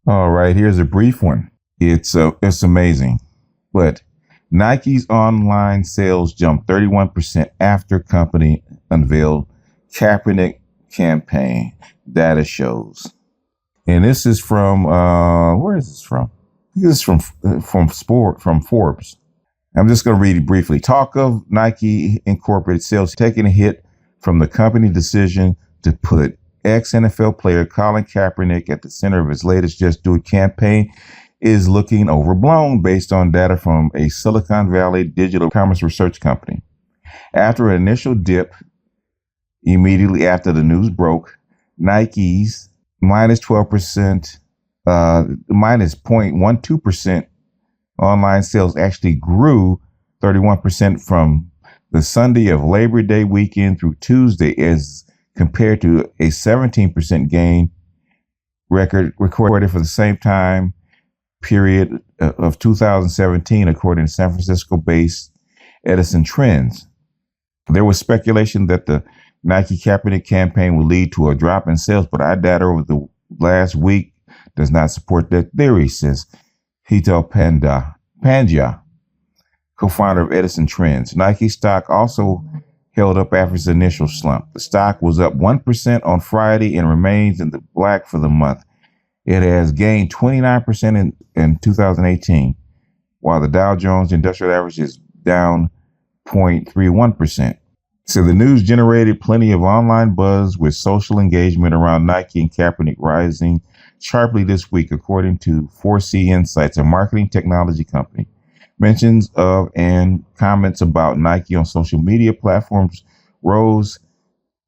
All right, here's a brief one. It's amazing, but Nike's online sales jumped 31% after company unveiled Kaepernick campaign. Data shows, and this is from where is this from? This is from Forbes. I'm just going to read it briefly. Talk of Nike Incorporated sales taking a hit from the company decision to put ex-NFL player Colin Kaepernick at the center of its latest Just Do It campaign is looking overblown based on data from a Silicon Valley digital commerce research company. After an initial dip immediately after the news broke, Nike's minus 12%, minus 0.12% online sales actually grew 31% from the Sunday of Labor Day weekend through Tuesday, as compared to a 17% gain recorded for the same time period of 2017, according to San Francisco-based Edison Trends. There was speculation that the Nike Kaepernick campaign would lead to a drop in sales, but our data over the last week does not support that theory, says Hito Pandya, co-founder of Edison Trends. Nike stock also held up after its initial slump. The stock was up 1% on Friday and remains in the black for the month. It has gained 29% in 2018, while the Dow Jones Industrial Average is down 0.31%. So the news generated plenty of online buzz, with social engagement around Nike and Kaepernick rising sharply this week, according to 4C Insights, a marketing technology company. Mentions of and comments about Nike on social media platforms rose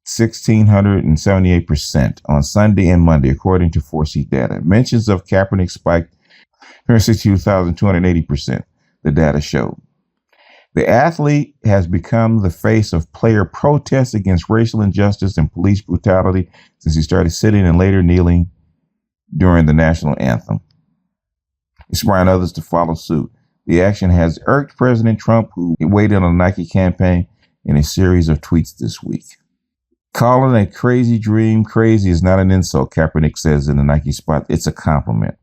1,678% on Sunday and Monday, according to 4C data. Mentions of Kaepernick spiked 162,280%, the data showed. The athlete has become the face of player protests against racial injustice and police brutality since he started sitting and later kneeling during the national anthem, inspiring others to follow suit. The action has irked President Trump, who weighed in on the Nike campaign in a series of tweets this week. Calling a crazy dream crazy is not an insult, Kaepernick says in the Nike spot. It's a compliment.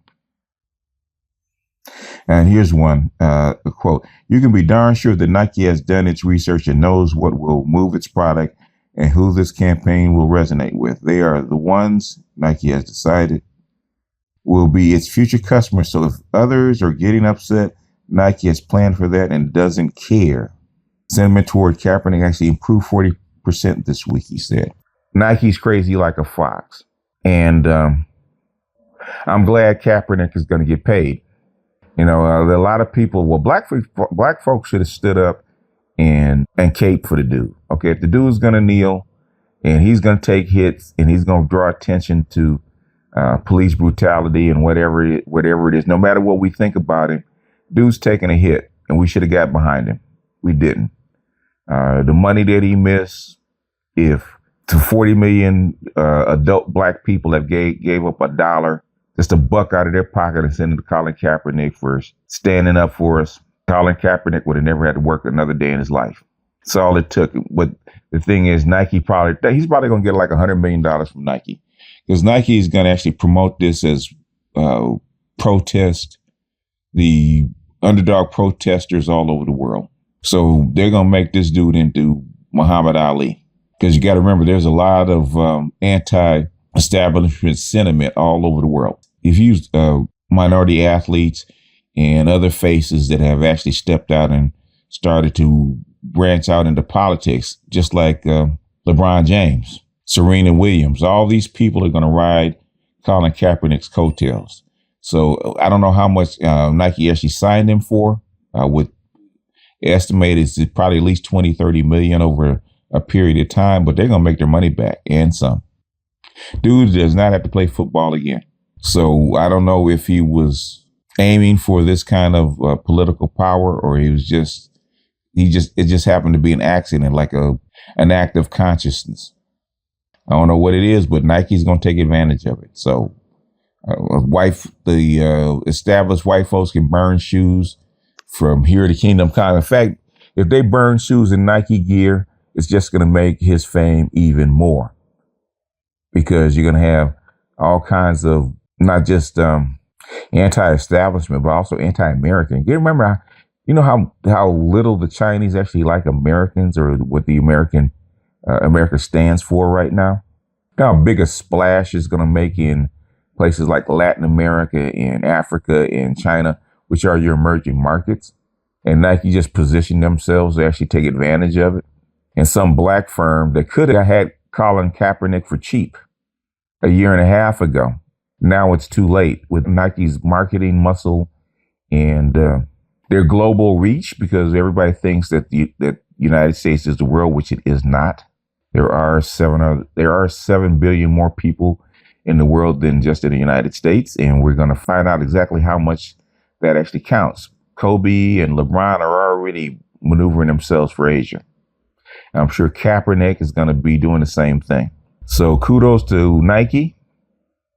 And here's one, a quote. You can be darn sure that Nike has done its research and knows what will move its product and who this campaign will resonate with. They are the ones, Nike has decided, will be its future customers. So if others are getting upset, Nike has planned for that and doesn't care. Sentiment toward Kaepernick actually improved 40% this week, he said. Nike's crazy like a fox. And I'm glad Kaepernick is going to get paid. You know, there are a lot of people, well, black folks should have stood up and cape for the dude. Okay, if the dude's going to kneel and he's going to take hits and he's going to draw attention to police brutality and whatever it is, no matter what we think about him, dude's taking a hit and we should have got behind him. We didn't. The money that he missed, if to 40 million adult black people that gave up $1, just a buck out of their pocket and send it to Colin Kaepernick for standing up for us, Colin Kaepernick would have never had to work another day in his life. That's all it took. But the thing is, he's probably going to get like $100 million from Nike, because Nike is going to actually promote this as protest, the underdog protesters all over the world. So they're going to make this dude into Muhammad Ali, because you got to remember, there's a lot of anti-establishment sentiment all over the world. If you use minority athletes and other faces that have actually stepped out and started to branch out into politics, just like LeBron James, Serena Williams, all these people are going to ride Colin Kaepernick's coattails. So I don't know how much Nike actually signed him for. I would estimate it's probably at least 20, 30 million over a period of time, but they're going to make their money back and some. Dude does not have to play football again. So I don't know if he was aiming for this kind of political power, or it just happened to be an accident, like an act of consciousness. I don't know what it is, but Nike's going to take advantage of it. So the established white folks can burn shoes from here to Kingdom Come. In fact, if they burn shoes in Nike gear, it's just going to make his fame even more, because you're going to have all kinds of not just anti-establishment, but also anti-American. You remember, you know how little the Chinese actually like Americans or what the America stands for right now. How big a splash is going to make in places like Latin America and Africa and China, which are your emerging markets. And Nike just positioned themselves to actually take advantage of it. And some black firm that could have had Colin Kaepernick for cheap a year and a half ago. Now it's too late with Nike's marketing muscle and their global reach, because everybody thinks that the United States is the world, which it is not. There are 7 billion more people in the world than just in the United States, and we're going to find out exactly how much that actually counts. Kobe and LeBron are already maneuvering themselves for Asia. And I'm sure Kaepernick is going to be doing the same thing. So kudos to Nike.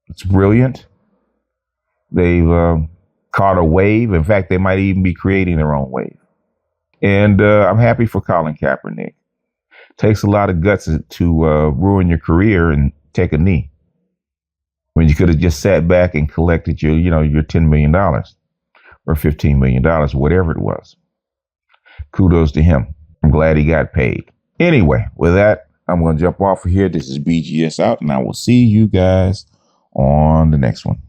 It's brilliant. They've caught a wave. In fact, they might even be creating their own wave. And I'm happy for Colin Kaepernick. Takes a lot of guts to ruin your career and take a knee when you could have just sat back and collected your $10 million or $15 million, whatever it was. Kudos to him. I'm glad he got paid. Anyway, with that, I'm going to jump off of here. This is BGS out, and I will see you guys on the next one.